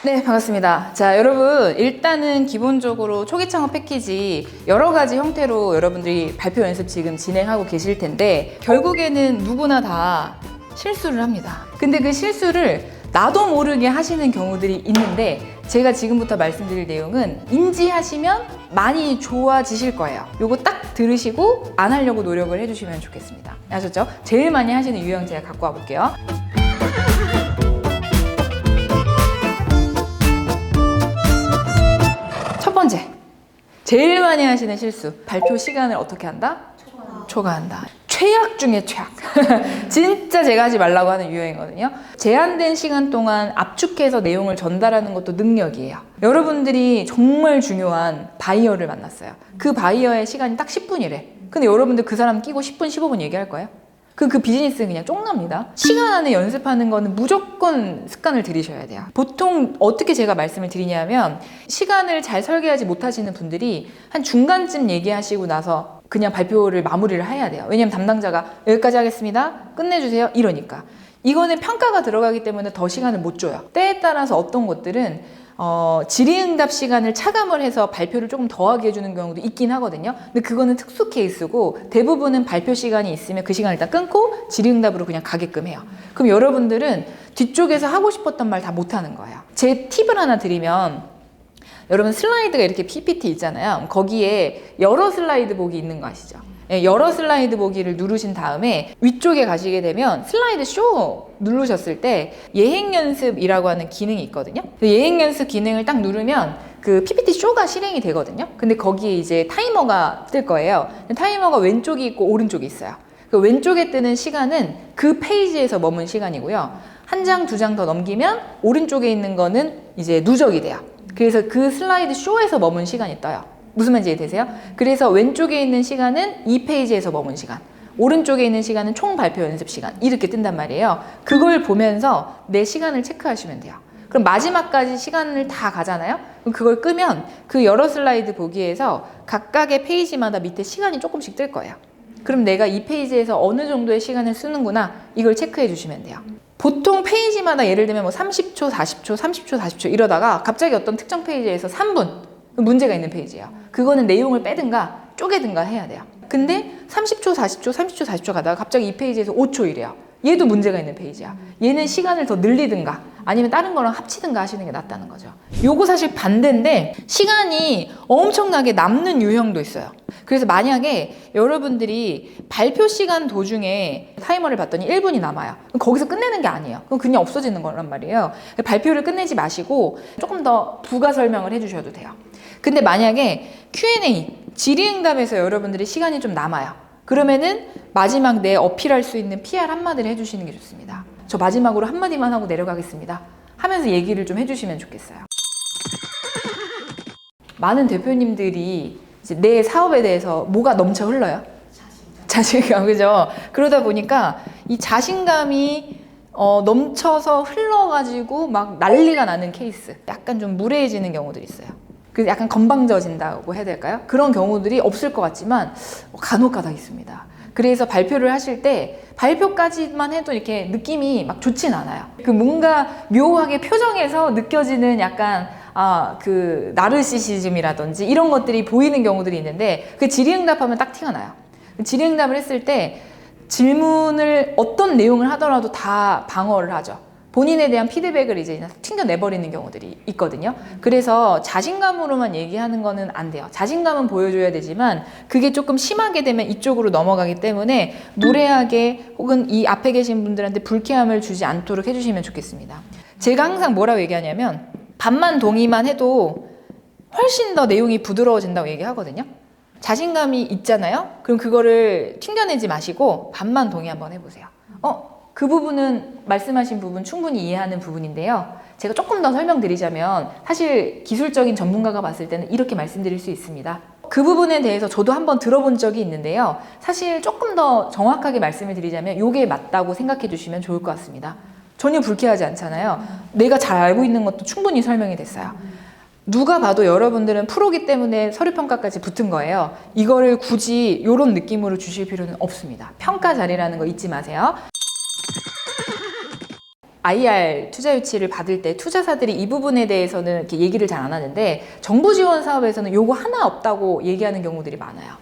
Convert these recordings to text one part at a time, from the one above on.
네, 반갑습니다. 자, 여러분, 일단은 기본적으로 초기 창업 패키지 여러 가지 형태로 여러분들이 발표 연습 지금 진행하고 계실 텐데, 결국에는 누구나 다 실수를 합니다. 근데 그 실수를 나도 모르게 하시는 경우들이 있는데, 제가 지금부터 말씀드릴 내용은 인지하시면 많이 좋아지실 거예요. 요거 딱 들으시고 안 하려고 노력을 해주시면 좋겠습니다. 아셨죠? 제일 많이 하시는 유형 제가 갖고 와볼게요. 첫 번째, 제일 많이 하시는 실수. 발표 시간을 어떻게 한다? 초과한다. 최악 중에 최악. 진짜 제가 하지 말라고 하는 유형이거든요. 제한된 시간 동안 압축해서 내용을 전달하는 것도 능력이에요. 여러분들이 정말 중요한 바이어를 만났어요. 그 바이어의 시간이 딱 10분이래. 근데 여러분들 그 사람 끼고 10분, 15분 얘기할 거예요? 그 비즈니스는 그냥 쪽납니다. 시간 안에 연습하는 거는 무조건 습관을 들이셔야 돼요. 보통 어떻게 제가 말씀을 드리냐면, 시간을 잘 설계하지 못하시는 분들이 한 중간쯤 얘기하시고 나서 그냥 발표를 마무리를 해야 돼요. 왜냐면 담당자가 여기까지 하겠습니다, 끝내주세요, 이러니까. 이거는 평가가 들어가기 때문에 더 시간을 못 줘요. 때에 따라서 어떤 것들은 질의응답 시간을 차감을 해서 발표를 조금 더하게 해주는 경우도 있긴 하거든요. 근데 그거는 특수 케이스고, 대부분은 발표 시간이 있으면 그 시간을 일단 끊고 질의응답으로 그냥 가게끔 해요. 그럼 여러분들은 뒤쪽에서 하고 싶었던 말 다 못하는 거예요. 제 팁을 하나 드리면, 여러분 슬라이드가 이렇게 PPT 있잖아요. 거기에 여러 슬라이드 보기 있는 거 아시죠? 여러 슬라이드 보기를 누르신 다음에 위쪽에 가시게 되면 슬라이드 쇼 누르셨을 때 예행 연습이라고 하는 기능이 있거든요. 예행 연습 기능을 딱 누르면 그 PPT 쇼가 실행이 되거든요. 근데 거기에 이제 타이머가 뜰 거예요. 타이머가 왼쪽이 있고 오른쪽이 있어요. 그 왼쪽에 뜨는 시간은 그 페이지에서 머문 시간이고요. 한 장, 두 장 더 넘기면 오른쪽에 있는 거는 이제 누적이 돼요. 그래서 그 슬라이드 쇼에서 머문 시간이 떠요. 무슨 말인지 이해되세요? 그래서 왼쪽에 있는 시간은 이 페이지에서 머문 시간, 오른쪽에 있는 시간은 총 발표 연습 시간, 이렇게 뜬단 말이에요. 그걸 보면서 내 시간을 체크하시면 돼요. 그럼 마지막까지 시간을 다 가잖아요? 그럼 그걸 끄면 그 여러 슬라이드 보기에서 각각의 페이지마다 밑에 시간이 조금씩 뜰 거예요. 그럼 내가 이 페이지에서 어느 정도의 시간을 쓰는구나, 이걸 체크해 주시면 돼요. 보통 페이지마다 예를 들면 뭐 30초, 40초, 30초, 40초 이러다가 갑자기 어떤 특정 페이지에서 3분 문제가 있는 페이지예요. 그거는 내용을 빼든가 쪼개든가 해야 돼요. 근데 30초, 40초, 30초, 40초 가다가 갑자기 이 페이지에서 5초 이래요. 얘도 문제가 있는 페이지야. 얘는 시간을 더 늘리든가 아니면 다른 거랑 합치든가 하시는 게 낫다는 거죠. 요거 사실 반대인데 시간이 엄청나게 남는 유형도 있어요. 그래서 만약에 여러분들이 발표 시간 도중에 타이머를 봤더니 1분이 남아요. 그럼 거기서 끝내는 게 아니에요. 그럼 그냥 없어지는 거란 말이에요. 발표를 끝내지 마시고 조금 더 부가 설명을 해주셔도 돼요. 근데 만약에 Q&A, 질의응답에서 여러분들이 시간이 좀 남아요. 그러면은 마지막 내 어필할 수 있는 PR 한마디를 해주시는 게 좋습니다. 저 마지막으로 한마디만 하고 내려가겠습니다 하면서 얘기를 좀 해주시면 좋겠어요. 많은 대표님들이 이제 내 사업에 대해서 뭐가 넘쳐 흘러요? 자신감, 그죠? 그러다 보니까 이 자신감이 넘쳐서 흘러가지고 막 난리가 나는 케이스, 약간 좀 무례해지는 경우들이 있어요. 그래서 약간 건방져진다고 해야 될까요? 그런 경우들이 없을 것 같지만 간혹가다 있습니다. 그래서 발표를 하실 때 발표까지만 해도 이렇게 느낌이 막 좋진 않아요. 그 뭔가 묘하게 표정에서 느껴지는 약간 그 나르시시즘이라든지 이런 것들이 보이는 경우들이 있는데, 그 질의응답하면 딱 티가 나요. 질의응답을 했을 때 질문을 어떤 내용을 하더라도 다 방어를 하죠. 본인에 대한 피드백을 이제 튕겨내버리는 경우들이 있거든요. 그래서 자신감으로만 얘기하는 거는 안 돼요. 자신감은 보여줘야 되지만 그게 조금 심하게 되면 이쪽으로 넘어가기 때문에 무례하게 혹은 이 앞에 계신 분들한테 불쾌함을 주지 않도록 해주시면 좋겠습니다. 제가 항상 뭐라고 얘기하냐면, 반만 동의만 해도 훨씬 더 내용이 부드러워진다고 얘기하거든요. 자신감이 있잖아요? 그럼 그거를 튕겨내지 마시고 반만 동의 한번 해보세요. 그 부분은 말씀하신 부분 충분히 이해하는 부분인데요. 제가 조금 더 설명드리자면, 사실 기술적인 전문가가 봤을 때는 이렇게 말씀드릴 수 있습니다. 그 부분에 대해서 저도 한번 들어본 적이 있는데요. 사실 조금 더 정확하게 말씀을 드리자면 이게 맞다고 생각해 주시면 좋을 것 같습니다. 전혀 불쾌하지 않잖아요. 내가 잘 알고 있는 것도 충분히 설명이 됐어요. 누가 봐도 여러분들은 프로기 때문에 서류평가까지 붙은 거예요. 이거를 굳이 이런 느낌으로 주실 필요는 없습니다. 평가 자리라는 거 잊지 마세요. IR 투자 유치를 받을 때 투자사들이 이 부분에 대해서는 이렇게 얘기를 잘 안 하는데 정부 지원 사업에서는 요거 하나 없다고 얘기하는 경우들이 많아요.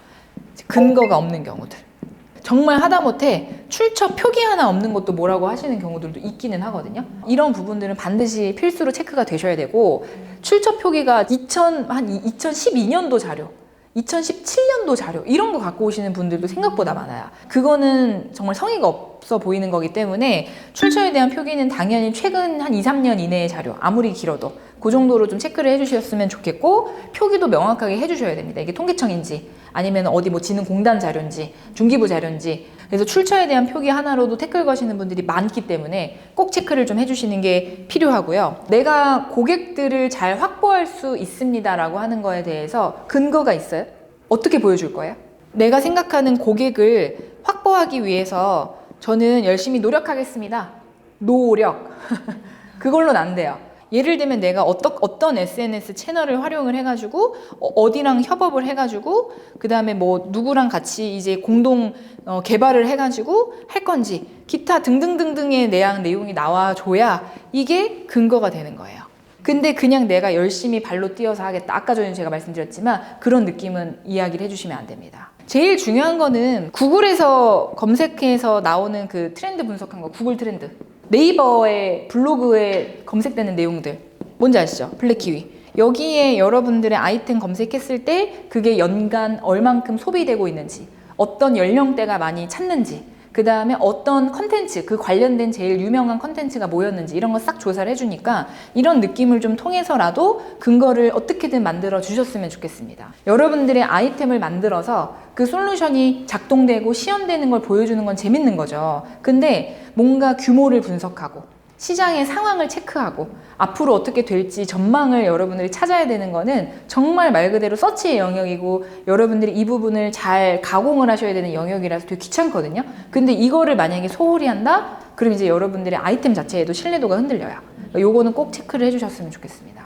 근거가 없는 경우들. 정말 하다못해 출처 표기 하나 없는 것도 뭐라고 하시는 경우들도 있기는 하거든요. 이런 부분들은 반드시 필수로 체크가 되셔야 되고 출처 표기가 2012년도 자료 2017년도 자료 이런 거 갖고 오시는 분들도 생각보다 많아요. 그거는 정말 성의가 없어 보이는 거기 때문에 출처에 대한 표기는 당연히 최근 한 2, 3년 이내의 자료 아무리 길어도 그 정도로 좀 체크를 해주셨으면 좋겠고 표기도 명확하게 해주셔야 됩니다. 이게 통계청인지 아니면 어디 뭐 지능공단 자료인지 중기부 자료인지 그래서 출처에 대한 표기 하나로도 태클 거시는 분들이 많기 때문에 꼭 체크를 좀 해주시는 게 필요하고요. 내가 고객들을 잘 확보할 수 있습니다라고 하는 거에 대해서 근거가 있어요? 어떻게 보여줄 거예요? 내가 생각하는 고객을 확보하기 위해서 저는 열심히 노력하겠습니다. 노력. 그걸로는 안 돼요. 예를 들면 내가 어떤 SNS 채널을 활용을 해가지고 어디랑 협업을 해가지고 그 다음에 뭐 누구랑 같이 이제 공동 개발을 해가지고 할 건지 기타 등등등등의 내용이 나와줘야 이게 근거가 되는 거예요. 근데 그냥 내가 열심히 발로 뛰어서 하겠다. 아까 전에 제가 말씀드렸지만 그런 느낌은 이야기를 해주시면 안 됩니다. 제일 중요한 거는 구글에서 검색해서 나오는 그 트렌드 분석한 거, 구글 트렌드. 네이버의 블로그에 검색되는 내용들 뭔지 아시죠? 블랙키위. 여기에 여러분들의 아이템 검색했을 때 그게 연간 얼만큼 소비되고 있는지 어떤 연령대가 많이 찾는지 그 다음에 어떤 컨텐츠 그 관련된 제일 유명한 컨텐츠가 뭐였는지 이런 거 싹 조사를 해주니까 이런 느낌을 좀 통해서라도 근거를 어떻게든 만들어 주셨으면 좋겠습니다. 여러분들의 아이템을 만들어서 그 솔루션이 작동되고 시연되는 걸 보여주는 건 재밌는 거죠. 근데 뭔가 규모를 분석하고 시장의 상황을 체크하고 앞으로 어떻게 될지 전망을 여러분들이 찾아야 되는 거는 정말 말 그대로 서치의 영역이고 여러분들이 이 부분을 잘 가공을 하셔야 되는 영역이라서 되게 귀찮거든요. 근데 이거를 만약에 소홀히 한다? 그럼 이제 여러분들의 아이템 자체에도 신뢰도가 흔들려요. 요거는 꼭 체크를 해주셨으면 좋겠습니다.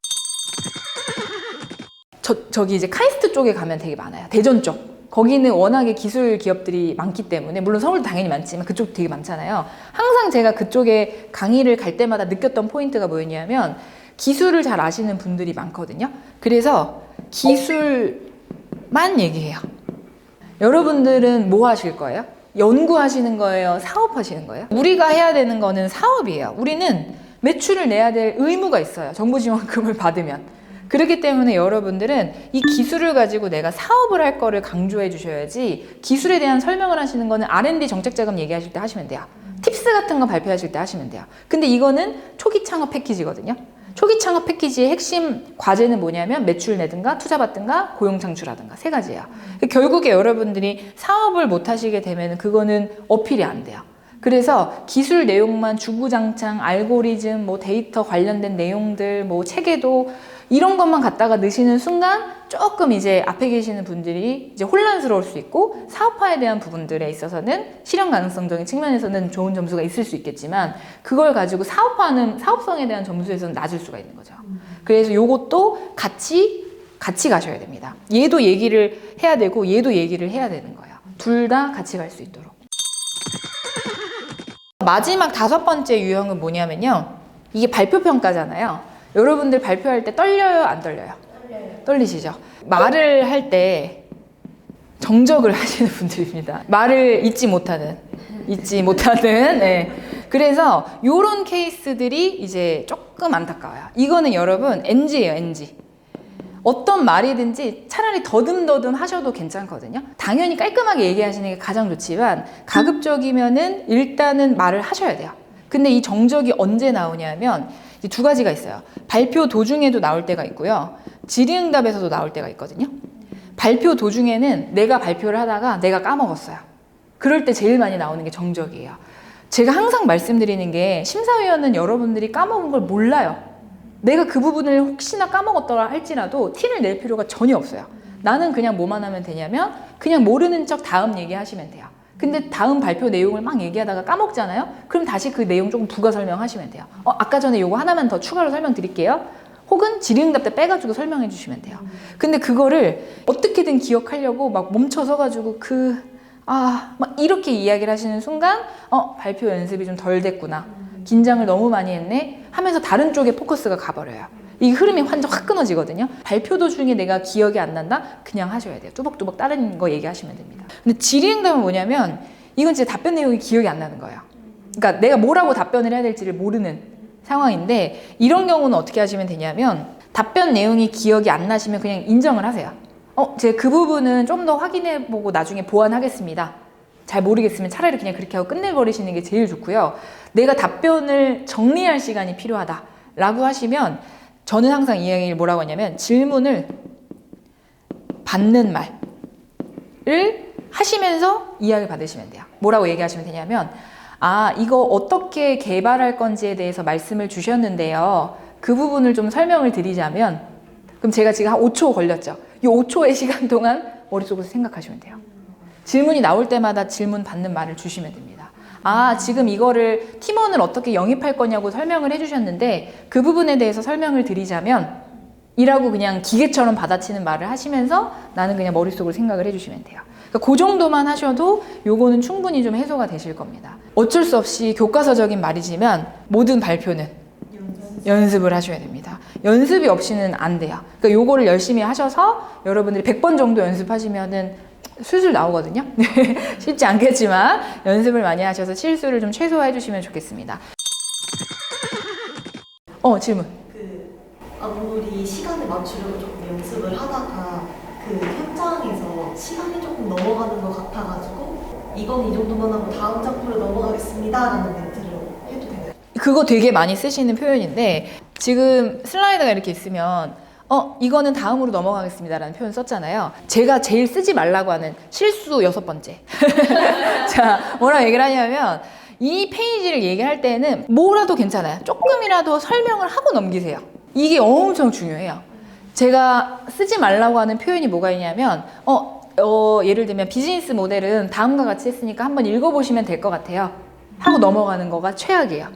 저기 이제 카이스트 쪽에 가면 되게 많아요. 대전 쪽. 거기는 워낙에 기술 기업들이 많기 때문에 물론 서울도 당연히 많지만 그쪽도 되게 많잖아요. 항상 제가 그쪽에 강의를 갈 때마다 느꼈던 포인트가 뭐였냐면 기술을 잘 아시는 분들이 많거든요. 그래서 기술만 얘기해요. 여러분들은 뭐 하실 거예요? 연구하시는 거예요? 사업하시는 거예요? 우리가 해야 되는 거는 사업이에요. 우리는 매출을 내야 될 의무가 있어요. 정부 지원금을 받으면. 그렇기 때문에 여러분들은 이 기술을 가지고 내가 사업을 할 거를 강조해 주셔야지 기술에 대한 설명을 하시는 거는 R&D 정책자금 얘기하실 때 하시면 돼요. 팁스 같은 거 발표하실 때 하시면 돼요. 근데 이거는 초기 창업 패키지거든요. 초기 창업 패키지의 핵심 과제는 뭐냐면 매출 내든가 투자 받든가 고용 창출하든가 세 가지예요. 결국에 여러분들이 사업을 못 하시게 되면 그거는 어필이 안 돼요. 그래서 기술 내용만 주구장창 알고리즘, 뭐 데이터 관련된 내용들, 뭐 체계도 이런 것만 갖다가 넣으시는 순간 조금 이제 앞에 계시는 분들이 이제 혼란스러울 수 있고 사업화에 대한 부분들에 있어서는 실현 가능성적인 측면에서는 좋은 점수가 있을 수 있겠지만 그걸 가지고 사업화는 사업성에 대한 점수에서는 낮을 수가 있는 거죠. 그래서 요것도 같이 가셔야 됩니다. 얘도 얘기를 해야 되고 얘도 얘기를 해야 되는 거예요. 둘 다 같이 갈 수 있도록. 마지막 5번째 유형은 뭐냐면요. 이게 발표평가잖아요. 여러분들 발표할 때 떨려요? 안 떨려요? 떨리시죠? 말을 할 때 정적을 하시는 분들입니다. 말을 잊지 못하는. 네. 그래서 요런 케이스들이 이제 조금 안타까워요. 이거는 여러분 NG예요, NG. 어떤 말이든지 차라리 더듬더듬 하셔도 괜찮거든요. 당연히 깔끔하게 얘기하시는 게 가장 좋지만 가급적이면은 일단은 말을 하셔야 돼요. 근데 이 정적이 언제 나오냐면 두 가지가 있어요. 발표 도중에도 나올 때가 있고요. 질의응답에서도 나올 때가 있거든요. 발표 도중에는 내가 발표를 하다가 내가 까먹었어요. 그럴 때 제일 많이 나오는 게 정적이에요. 제가 항상 말씀드리는 게 심사위원은 여러분들이 까먹은 걸 몰라요. 내가 그 부분을 혹시나 까먹었더라 할지라도 티를 낼 필요가 전혀 없어요. 나는 그냥 뭐만 하면 되냐면 그냥 모르는 척 다음 얘기하시면 돼요. 근데 다음 발표 내용을 막 얘기하다가 까먹잖아요? 그럼 다시 그 내용 조금 부가 설명하시면 돼요. 아까 전에 요거 하나만 더 추가로 설명드릴게요. 혹은 질의응답 때 빼가지고 설명해 주시면 돼요. 근데 그거를 어떻게든 기억하려고 막 멈춰서가지고 막 이렇게 이야기를 하시는 순간 발표 연습이 좀 덜 됐구나. 긴장을 너무 많이 했네 하면서 다른 쪽에 포커스가 가버려요. 이 흐름이 완전 확 끊어지거든요. 발표 도중에 내가 기억이 안 난다? 그냥 하셔야 돼요. 뚜벅뚜벅 다른 거 얘기하시면 됩니다. 근데 질의응답은 뭐냐면 이건 진짜 답변 내용이 기억이 안 나는 거예요. 그러니까 내가 뭐라고 답변을 해야 될지를 모르는 상황인데 이런 경우는 어떻게 하시면 되냐면 답변 내용이 기억이 안 나시면 그냥 인정을 하세요. 제가 그 부분은 좀 더 확인해보고 나중에 보완하겠습니다. 잘 모르겠으면 차라리 그냥 그렇게 하고 끝내버리시는 게 제일 좋고요. 내가 답변을 정리할 시간이 필요하다라고 하시면 저는 항상 이 이야기를 뭐라고 하냐면 질문을 받는 말을 하시면서 이야기를 받으시면 돼요. 뭐라고 얘기하시면 되냐면 이거 어떻게 개발할 건지에 대해서 말씀을 주셨는데요. 그 부분을 좀 설명을 드리자면 그럼 제가 지금 한 5초 걸렸죠. 이 5초의 시간 동안 머릿속에서 생각하시면 돼요. 질문이 나올 때마다 질문 받는 말을 주시면 됩니다. 지금 이거를 팀원을 어떻게 영입할 거냐고 설명을 해주셨는데 그 부분에 대해서 설명을 드리자면 이라고 그냥 기계처럼 받아치는 말을 하시면서 나는 그냥 머릿속으로 생각을 해주시면 돼요. 그러니까 그 정도만 하셔도 요거는 충분히 좀 해소가 되실 겁니다. 어쩔 수 없이 교과서적인 말이지만 모든 발표는 연습을 하셔야 됩니다. 연습이 없이는 안 돼요. 그러니까 요거를 열심히 하셔서 여러분들이 100번 정도 연습하시면은 술술 나오거든요. 쉽지 않겠지만 연습을 많이 하셔서 실수를 좀 최소화해 주시면 좋겠습니다. 질문. 아무리 시간을 맞추려고 조금 연습을 하다가 그 현장에서 시간이 조금 넘어가는 것 같아가지고 이건 이 정도만 하고 다음 작품으로 넘어가겠습니다 라는 멘트를 해도 되나요? 그거 되게 많이 쓰시는 표현인데 지금 슬라이드가 이렇게 있으면 이거는 다음으로 넘어가겠습니다 라는 표현 썼잖아요. 제가 제일 쓰지 말라고 하는 실수 6번째. 자, 뭐라고 얘기를 하냐면 이 페이지를 얘기할 때는 뭐라도 괜찮아요. 조금이라도 설명을 하고 넘기세요. 이게 엄청 중요해요. 제가 쓰지 말라고 하는 표현이 뭐가 있냐면 예를 들면 비즈니스 모델은 다음과 같이 했으니까 한번 읽어보시면 될 것 같아요 하고 넘어가는 거가 최악이에요.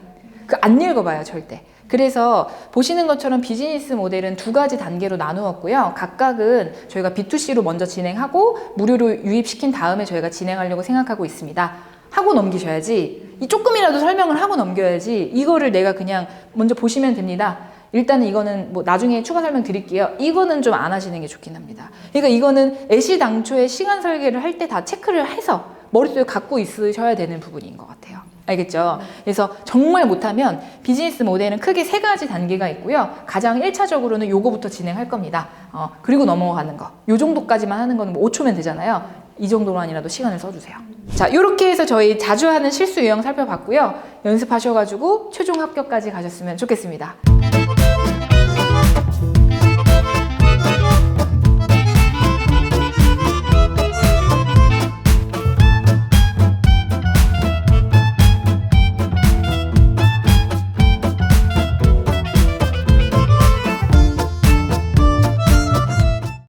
안 읽어봐요 절대. 그래서 보시는 것처럼 비즈니스 모델은 2가지 단계로 나누었고요. 각각은 저희가 B2C로 먼저 진행하고 무료로 유입시킨 다음에 저희가 진행하려고 생각하고 있습니다 하고 넘기셔야지, 이 조금이라도 설명을 하고 넘겨야지 이거를 내가 그냥 먼저 보시면 됩니다, 일단은 이거는 뭐 나중에 추가 설명 드릴게요, 이거는 좀 안 하시는 게 좋긴 합니다. 그러니까 이거는 애시당초에 시간 설계를 할 때 다 체크를 해서 머릿속에 갖고 있으셔야 되는 부분인 것 같아요. 알겠죠? 그래서 정말 못하면 비즈니스 모델은 크게 3가지 단계가 있고요. 가장 1차적으로는 요거부터 진행할 겁니다. 그리고 넘어가는 거. 요 정도까지만 하는 거는 뭐 5초면 되잖아요. 이 정도만이라도 시간을 써주세요. 자, 이렇게 해서 저희 자주 하는 실수 유형 살펴봤고요. 연습하셔가지고 최종 합격까지 가셨으면 좋겠습니다.